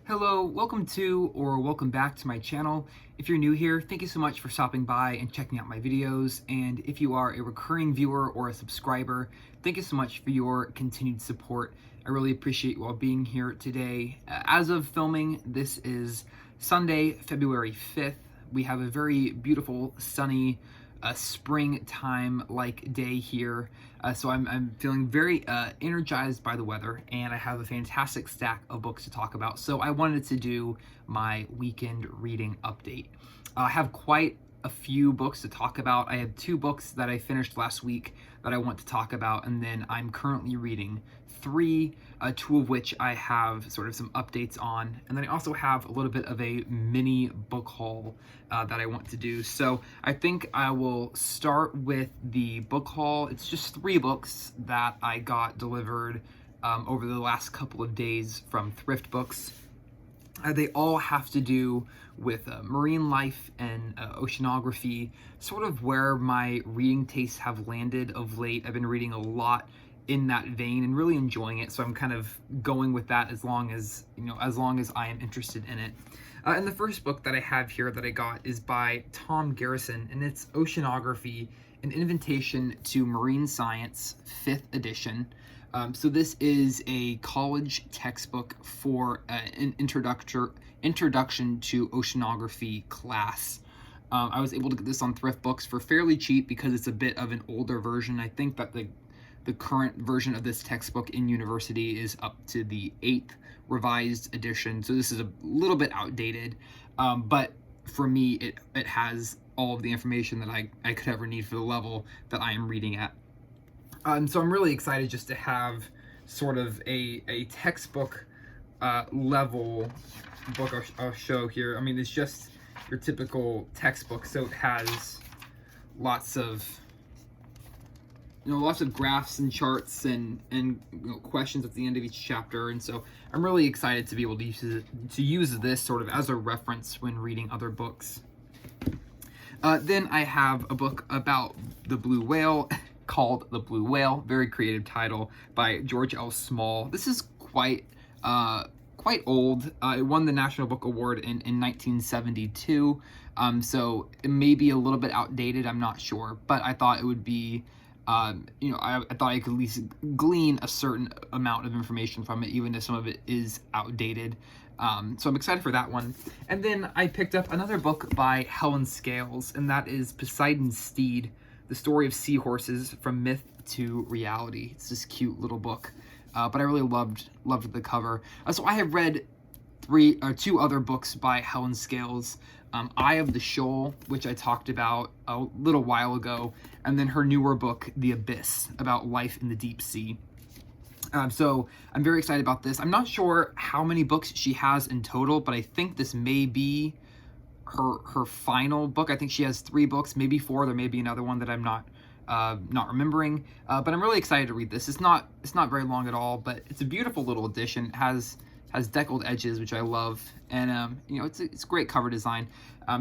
Hello, welcome to or welcome back to my channel. If you're new here, thank you so much for stopping by and checking out my videos. And if you are a recurring viewer or a subscriber, thank you so much for your continued support. I really appreciate you all being here today. As of filming, this is Sunday, February 5th. We have a very beautiful, sunny, springtime-like day here. So I'm feeling very energized by the weather, and I have a fantastic stack of books to talk about. So I wanted to do my weekend reading update. I have quite a few books to talk about. I had 2 books that I finished last week that I want to talk about, and then I'm currently reading 3, 2 of which I have sort of some updates on, and then I also have a little bit of a mini book haul that I want to do. So I think I will start with the book haul. It's just 3 books that I got delivered over the last couple of days from Thrift Books. They all have to do with marine life and oceanography, sort of where my reading tastes have landed of late. I've been reading a lot in that vein and really enjoying it, so I'm kind of going with that as long as I am interested in it. And the first book that I have here that I got is by Tom Garrison, and it's Oceanography, an Invitation to Marine Science, 5th edition. So this is a college textbook for an introduction to oceanography class. I was able to get this on Thrift Books for fairly cheap because it's a bit of an older version. I think that the current version of this textbook in university is up to the 8th revised edition, so this is a little bit outdated, but for me it has all of the information that I could ever need for the level that I am reading at. And so I'm really excited just to have sort of a textbook level book. I'll show here. I mean, it's just your typical textbook, so it has lots of graphs and charts and questions at the end of each chapter, and so I'm really excited to be able to use this sort of as a reference when reading other books. Then I have a book about the blue whale called The Blue Whale, very creative title, by George L. Small. This is quite old. It won the National Book Award in 1972, so it may be a little bit outdated, I'm not sure, but I thought it would be I thought I could at least glean a certain amount of information from it, even if some of it is outdated. So I'm excited for that one. And then I picked up another book by Helen Scales, and that is Poseidon's Steed, the story of seahorses from myth to reality. It's this cute little book, but I really loved the cover. So I have read 2 other books by Helen Scales. Eye of the Shoal, which I talked about a little while ago, and then her newer book, The Abyss, about life in the deep sea. So I'm very excited about this. I'm not sure how many books she has in total, but I think this may be her final book. I think she has 3 books, maybe 4. There may be another one that I'm not remembering, but I'm really excited to read this. It's not very long at all, but it's a beautiful little edition. It has deckled edges, which I love, and it's great cover design.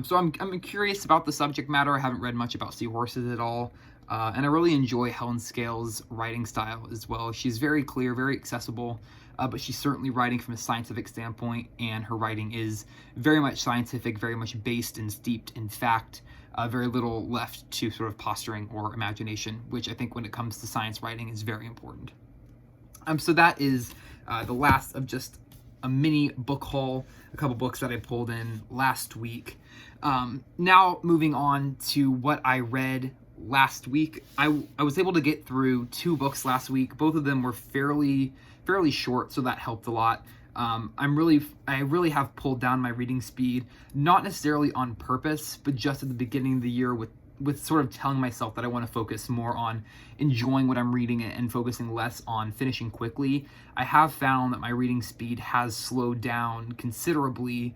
So I'm curious about the subject matter. I haven't read much about seahorses at all, and I really enjoy Helen Scales' writing style as well. She's very clear, very accessible, but she's certainly writing from a scientific standpoint, and her writing is very much scientific, very much based and steeped in fact. Very little left to sort of posturing or imagination, which I think when it comes to science writing is very important. So that is the last of just a mini book haul, a couple books that I pulled in last week. Now moving on to what I read last week. I was able to get through 2 books last week. Both of them were fairly short, so that helped a lot. I really have pulled down my reading speed, not necessarily on purpose, but just at the beginning of the year with sort of telling myself that I want to focus more on enjoying what I'm reading and focusing less on finishing quickly. I have found that my reading speed has slowed down considerably,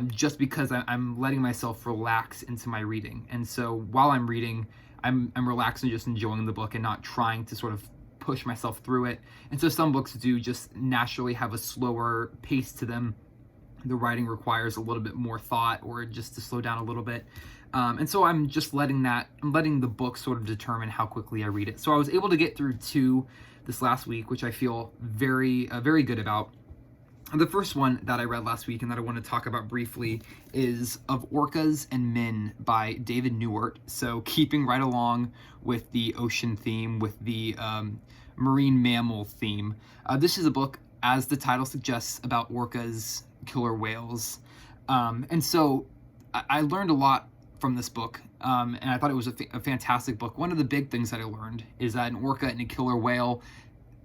just because I'm letting myself relax into my reading. And so while I'm reading, I'm relaxed and just enjoying the book and not trying to sort of push myself through it. And so some books do just naturally have a slower pace to them. The writing requires a little bit more thought or just to slow down a little bit. And so I'm just letting the book sort of determine how quickly I read it. So I was able to get through 2 this last week, which I feel very good about. The first one that I read last week and that I want to talk about briefly is Of Orcas and Men by David Neiwert. So keeping right along with the ocean theme, with the marine mammal theme. This is a book, as the title suggests, about orcas, killer whales. And so I learned a lot from this book, and I thought it was a fantastic book. One of the big things that I learned is that an orca and a killer whale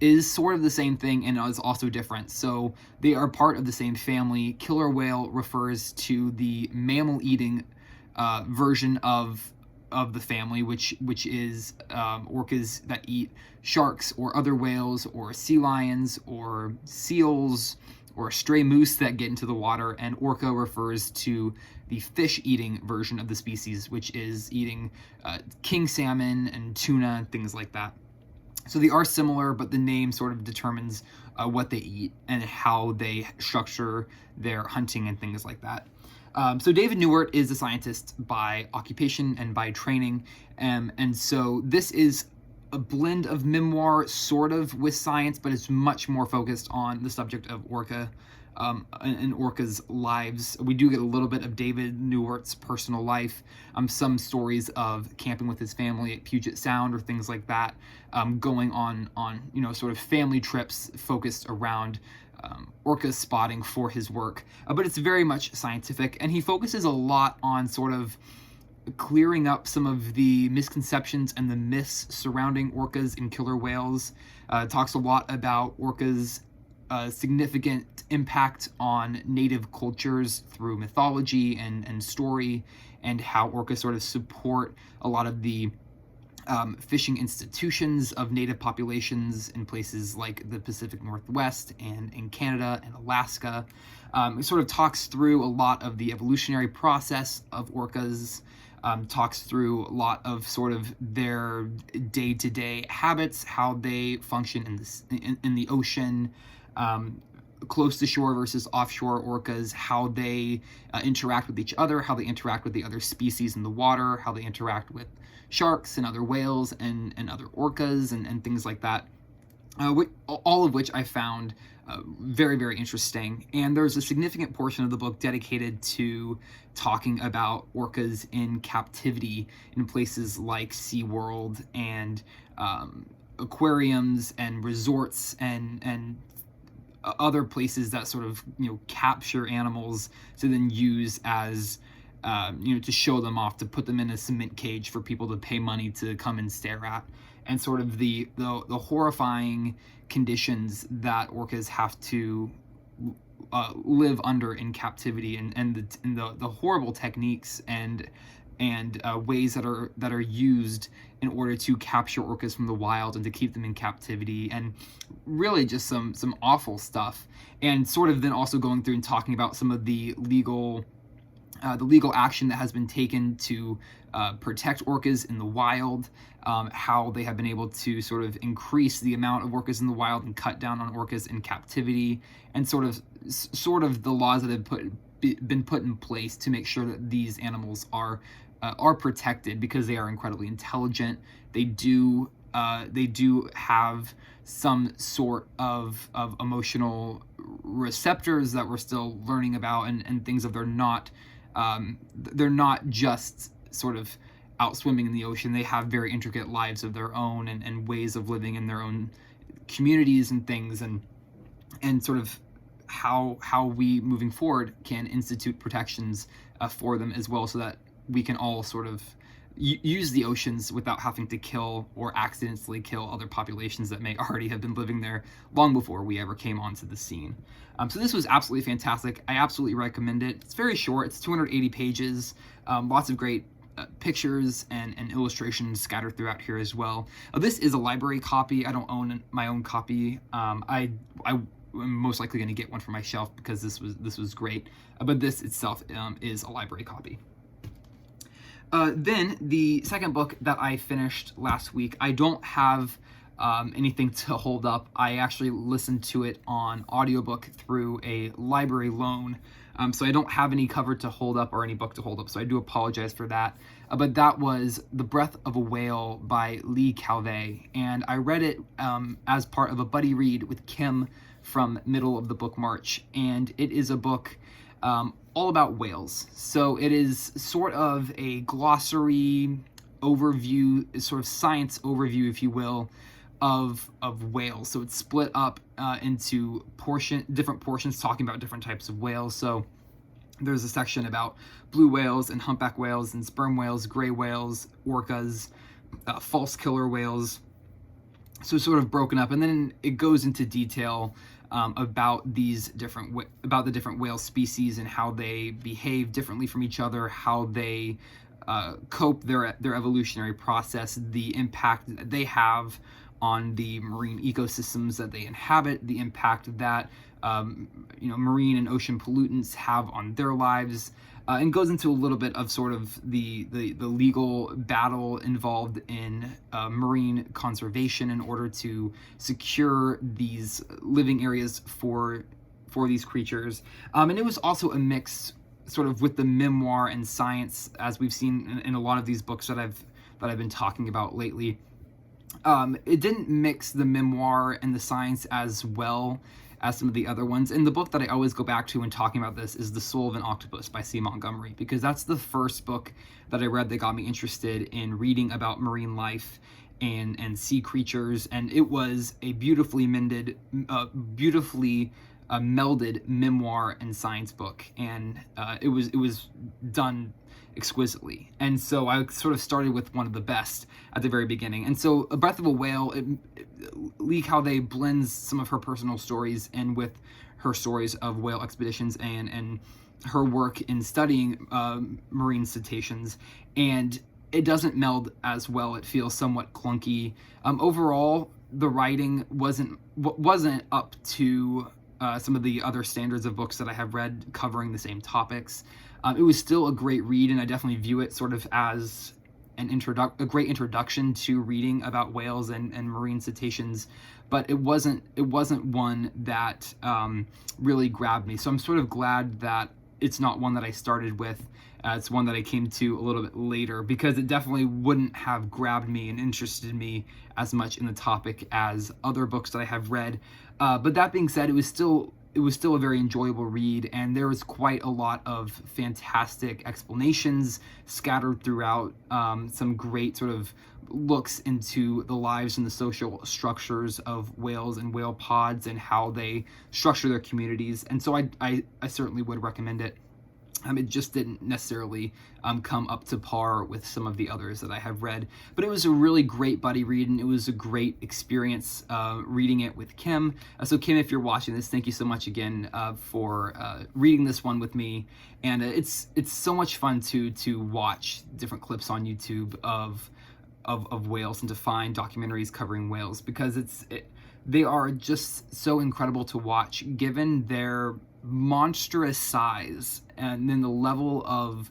is sort of the same thing and is also different. So they are part of the same family. Killer whale refers to the mammal-eating version of the family, which is orcas that eat sharks or other whales or sea lions or seals or stray moose that get into the water. And orca refers to the fish-eating version of the species, which is eating king salmon and tuna and things like that. So they are similar, but the name sort of determines what they eat and how they structure their hunting and things like that. So David Neiwert is a scientist by occupation and by training, and so this is a blend of memoir, sort of, with science, but it's much more focused on the subject of orca and orcas' lives. We do get a little bit of David Neuwert's personal life, some stories of camping with his family at Puget Sound or things like that, going on sort of family trips focused around orca spotting for his work. But it's very much scientific, and he focuses a lot on sort of clearing up some of the misconceptions and the myths surrounding orcas and killer whales. Talks a lot about orcas' significant impact on native cultures through mythology and story, and how orcas sort of support a lot of the fishing institutions of native populations in places like the Pacific Northwest and in Canada and Alaska. It sort of talks through a lot of the evolutionary process of orcas, talks through a lot of sort of their day-to-day habits, how they function in the ocean, close to shore versus offshore orcas, how they interact with each other, how they interact with the other species in the water, how they interact with sharks and other whales and other orcas and things like that, all of which I found very, very interesting. And there's a significant portion of the book dedicated to talking about orcas in captivity in places like SeaWorld and aquariums and resorts and other places that sort of capture animals to then use as to show them off, to put them in a cement cage for people to pay money to come and stare at, and sort of the horrifying conditions that orcas have to live under in captivity, and the horrible techniques and ways that are used in order to capture orcas from the wild and to keep them in captivity, and really just some awful stuff. And sort of then also going through and talking about some of the legal action that has been taken to protect orcas in the wild, how they have been able to sort of increase the amount of orcas in the wild and cut down on orcas in captivity, and sort of the laws that have been put in place to make sure that these animals are protected, because they are incredibly intelligent. They do have some sort of emotional receptors that we're still learning about, and things that they're not just sort of out swimming in the ocean. They have very intricate lives of their own and ways of living in their own communities and things, and sort of how we moving forward can institute protections for them as well, so that we can all sort of use the oceans without having to kill or accidentally kill other populations that may already have been living there long before we ever came onto the scene. So this was absolutely fantastic. I absolutely recommend it. It's very short. It's 280 pages. Lots of great pictures and illustrations scattered throughout here as well. This is a library copy. I don't own my own copy. I'm most likely going to get one for my shelf because this was great. But this itself is a library copy. Then the second book that I finished last week, I don't have anything to hold up. I actually listened to it on audiobook through a library loan, so I don't have any cover to hold up or any book to hold up, so I do apologize for that. But that was The Breath of a Whale by Leigh Calvez, and I read it as part of a buddy read with Kim from middle of the book march, and it is a book all about whales. So it is sort of a glossary overview, sort of science overview, if you will, of whales. So it's split up into different portions talking about different types of whales. So there's a section about blue whales and humpback whales and sperm whales, gray whales, orcas, false killer whales. So it's sort of broken up, and then it goes into detail about the different whale species and how they behave differently from each other, how they cope their evolutionary process, the impact that they have on the marine ecosystems that they inhabit, the impact that marine and ocean pollutants have on their lives, and goes into a little bit of sort of the legal battle involved in marine conservation in order to secure these living areas for these creatures. And it was also a mix sort of with the memoir and science, as we've seen in a lot of these books that I've been talking about lately. It didn't mix the memoir and the science as well as some of the other ones. And the book that I always go back to when talking about this is The Soul of an Octopus by C. Montgomery, because that's the first book that I read that got me interested in reading about marine life and sea creatures. And it was a beautifully melded memoir and science book, and it was done exquisitely. And so I sort of started with one of the best at the very beginning. And so A Breath of a Whale, Leigh Calvez blends some of her personal stories in with her stories of whale expeditions and her work in studying marine cetaceans, and it doesn't meld as well. It feels somewhat clunky. Overall, the writing wasn't up to some of the other standards of books that I have read covering the same topics. It was still a great read, and I definitely view it sort of as a great introduction to reading about whales and marine cetaceans, but it wasn't one that really grabbed me. So I'm sort of glad that it's not one that I started with. It's one that I came to a little bit later, because it definitely wouldn't have grabbed me and interested me as much in the topic as other books that I have read. But that being said, it was still a very enjoyable read, and there was quite a lot of fantastic explanations scattered throughout, some great sort of looks into the lives and the social structures of whales and whale pods and how they structure their communities. And so I certainly would recommend it. It just didn't necessarily come up to par with some of the others that I have read. But it was a really great buddy read, and it was a great experience reading it with Kim. So Kim, if you're watching this, thank you so much again for reading this one with me. And it's so much fun to watch different clips on YouTube of whales and to find documentaries covering whales, because they are just so incredible to watch given their monstrous size and then the level of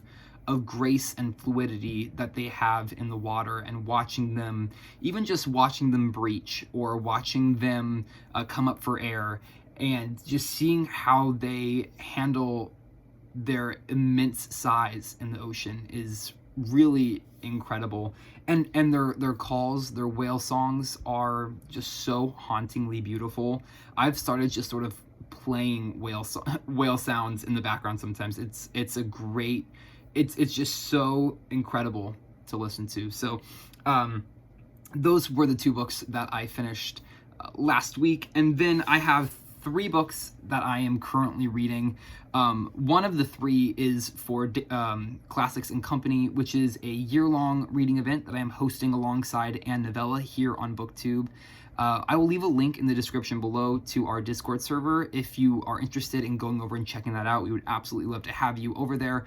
grace and fluidity that they have in the water, and watching them breach or watching them come up for air, and just seeing how they handle their immense size in the ocean is really incredible. And their calls, their whale songs are just so hauntingly beautiful. I've started just sort of playing whale sounds in the background sometimes. It's just so incredible to listen to. So those were the two books that I finished last week, and then I have 3 books that I am currently reading. One of the 3 is for Classics and Company, which is a year-long reading event that I am hosting alongside Ann Novella here on BookTube. I will leave a link in the description below to our Discord server if you are interested in going over and checking that out. We would absolutely love to have you over there.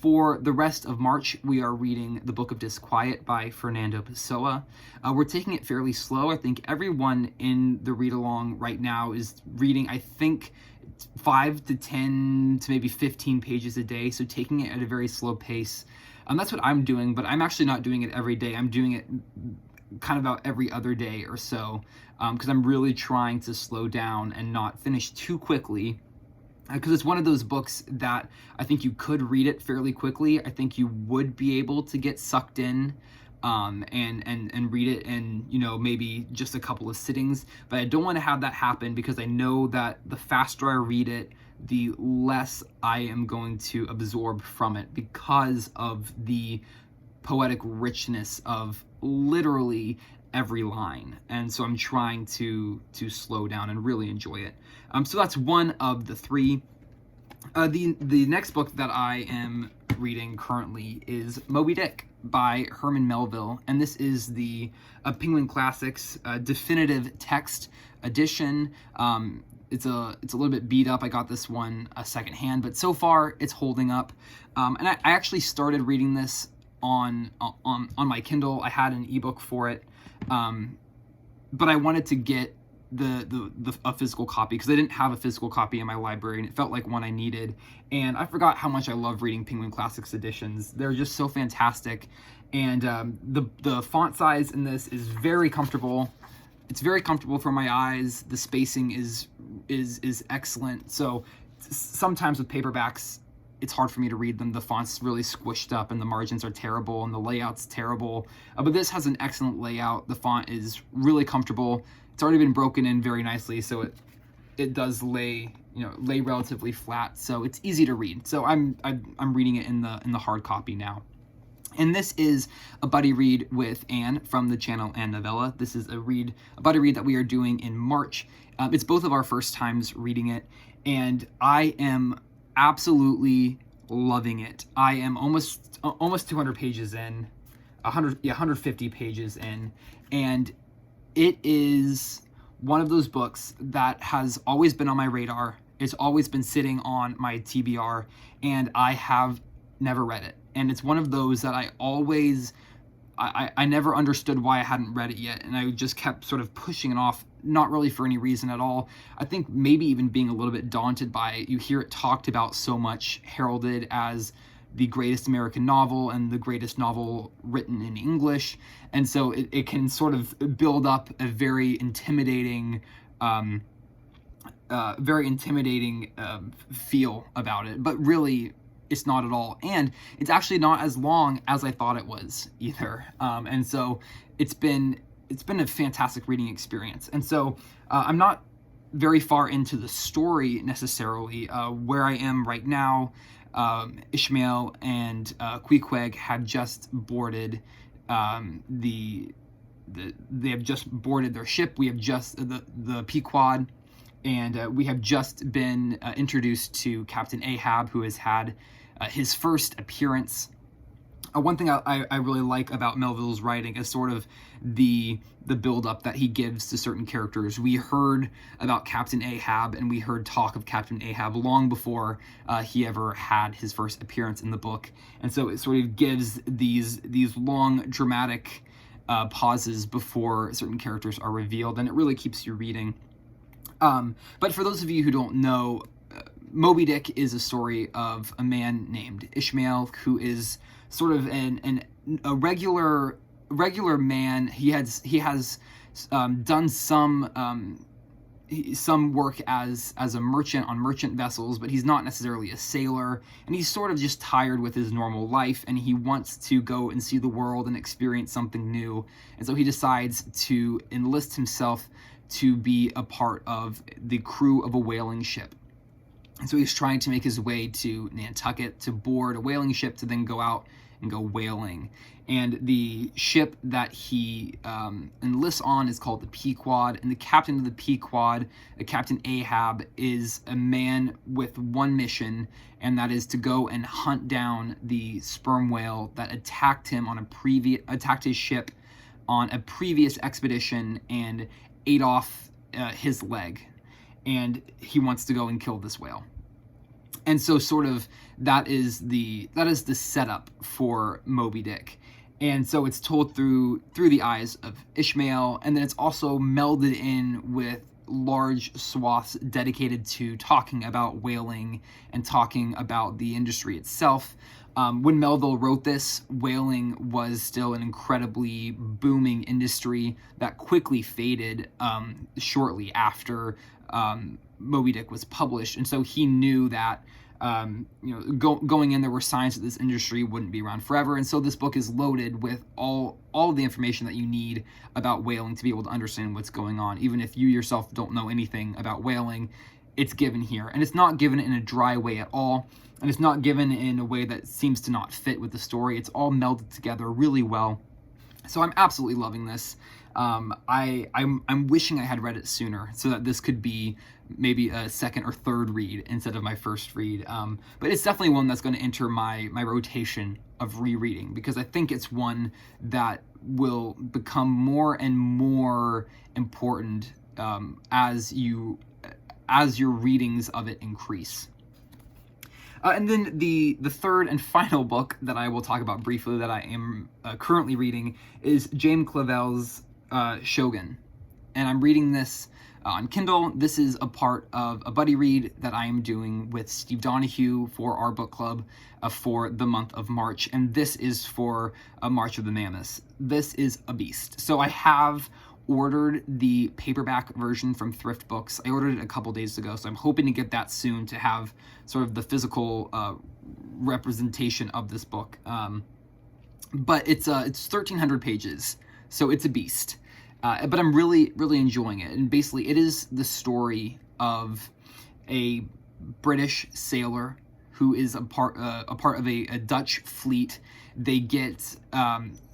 For the rest of March, we are reading the Book of Disquiet by Fernando Pessoa. We're taking it fairly slow. I think everyone in the read-along right now is reading, I think, 5 to 10 to maybe 15 pages a day, so taking it at a very slow pace. That's what I'm doing, but I'm actually not doing it every day. I'm doing it kind of about every other day or so, because I'm really trying to slow down and not finish too quickly, because it's one of those books that I think you could read it fairly quickly. I think you would be able to get sucked in and read it in, you know, maybe just a couple of sittings. But I don't want to have that happen, because I know that the faster I read it, the less I am going to absorb from it, because of the poetic richness of literally every line. And so I'm trying to slow down and really enjoy it. So that's one of the three. The next book that I am reading currently is Moby Dick by Herman Melville, and this is the Penguin Classics definitive text edition. It's a little bit beat up. I got this one secondhand, but so far it's holding up. And I actually started reading this on my Kindle. I had an ebook for it, but I wanted to get a physical copy, because I didn't have a physical copy in my library, and it felt like one I needed. And I forgot how much I love reading Penguin Classics editions. They're just so fantastic. And the font size in this is very comfortable. It's very comfortable for my eyes. The spacing is excellent. So sometimes with paperbacks, it's hard for me to read them. The font's really squished up, and the margins are terrible, and the layout's terrible. But this has an excellent layout. The font is really comfortable. It's already been broken in very nicely, so it does lay relatively flat, so it's easy to read. So I'm reading it in the hard copy now. And this is a buddy read with Anne from the channel Anne Novella. This is a buddy read that we are doing in March. It's both of our first times reading it, and I am absolutely loving it. I am almost 200 pages in, 150 pages in, and it is one of those books that has always been on my radar. It's always been sitting on my TBR, and I have never read it. And it's one of those that I never understood why I hadn't read it yet, and I just kept sort of pushing it off, not really for any reason at all. I think maybe even being a little bit daunted by it. You hear it talked about so much, heralded as the greatest American novel and the greatest novel written in English, and so it can sort of build up a very intimidating feel about it, but really it's not at all. And it's actually not as long as I thought it was either. And so it's been a fantastic reading experience. And so I'm not very far into the story necessarily. Where I am right now, Ishmael and Queequeg have just boarded they have just boarded their ship. We have just the Pequod, and we have just been introduced to Captain Ahab, who has had his first appearance. One thing I really like about Melville's writing is sort of the build-up that he gives to certain characters. We heard about Captain Ahab, and we heard talk of Captain Ahab long before he ever had his first appearance in the book. And so it sort of gives these long, dramatic pauses before certain characters are revealed, and it really keeps you reading. But for those of you who don't know, Moby Dick is a story of a man named Ishmael, who is sort of a regular man. He has done some work as a merchant on merchant vessels, but he's not necessarily a sailor, and he's sort of just tired with his normal life, and he wants to go and see the world and experience something new. And so he decides to enlist himself to be a part of the crew of a whaling ship. And so he's trying to make his way to Nantucket to board a whaling ship to then go out and go whaling. And the ship that he enlists on is called the Pequod, and the captain of the Pequod, Captain Ahab, is a man with one mission, and that is to go and hunt down the sperm whale that attacked his ship on a previous expedition and ate off his leg. And he wants to go and kill this whale. And so sort of that is the setup for Moby Dick. And so it's told through the eyes of Ishmael, and then it's also melded in with large swaths dedicated to talking about whaling and talking about the industry itself. When Melville wrote this, whaling was still an incredibly booming industry that quickly faded shortly after Moby Dick was published. And so he knew that going in, there were signs that this industry wouldn't be around forever. And so this book is loaded with all of the information that you need about whaling to be able to understand what's going on. Even if you yourself don't know anything about whaling, it's given here. And it's not given in a dry way at all. And it's not given in a way that seems to not fit with the story. It's all melded together really well. So I'm absolutely loving this. I'm wishing I had read it sooner so that this could be maybe a second or third read instead of my first read. But it's definitely one that's going to enter my rotation of rereading, because I think it's one that will become more and more important as your readings of it increase. And then the third and final book that I will talk about briefly that I am currently reading is James Clavell's Shogun. And I'm reading this on Kindle. This is a part of a buddy read that I am doing with Steve Donahue for our book club for the month of March. And this is for March of the Mammoths. This is a beast. So I have ordered the paperback version from Thrift Books. I ordered it a couple days ago, so I'm hoping to get that soon to have sort of the physical representation of this book. But it's 1,300 pages, so it's a beast. But I'm really, really enjoying it. And basically, it is the story of a British sailor who is a part of a Dutch fleet. They get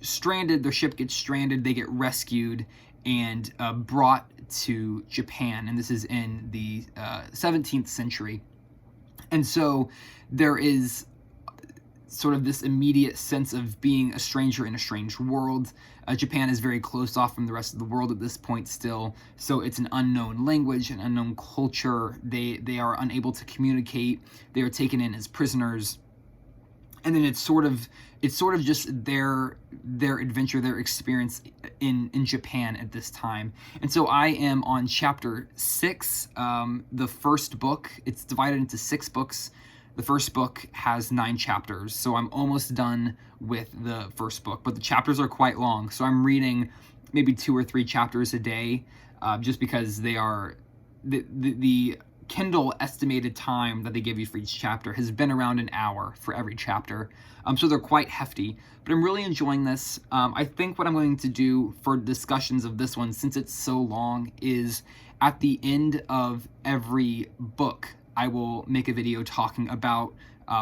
stranded. Their ship gets stranded. They get rescued and brought to Japan, and this is in the 17th century. And so there is sort of this immediate sense of being a stranger in a strange world. Japan is very closed off from the rest of the world at this point still, so it's an unknown language, an unknown culture. They are unable to communicate. They are taken in as prisoners. And then it's sort of just their adventure, their experience in Japan at this time. And so I am on chapter 6, the first book. It's divided into 6 books. The first book has 9 chapters, so I'm almost done with the first book, but the chapters are quite long. So I'm reading maybe 2 or 3 chapters a day, just because they are the Kindle estimated time that they give you for each chapter has been around an hour for every chapter. So they're quite hefty, but I'm really enjoying this. I think what I'm going to do for discussions of this one, since it's so long, is at the end of every book, I will make a video talking about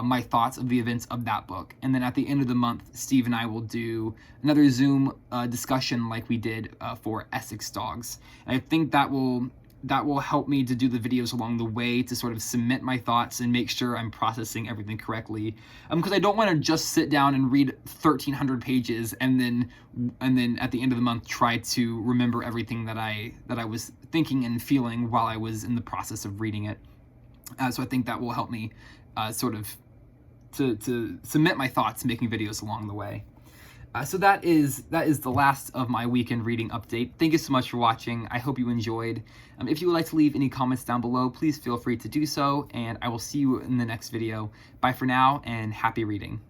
my thoughts of the events of that book. And then at the end of the month, Steve and I will do another Zoom discussion like we did for Essex Dogs. And I think that will help me to do the videos along the way to sort of cement my thoughts and make sure I'm processing everything correctly. Because I don't want to just sit down and read 1,300 pages and then at the end of the month try to remember everything that I was thinking and feeling while I was in the process of reading it. So I think that will help me sort of to cement my thoughts, making videos along the way. So that is the last of my weekend reading update. Thank you so much for watching. I hope you enjoyed. If you would like to leave any comments down below, please feel free to do so, and I will see you in the next video. Bye for now, and happy reading.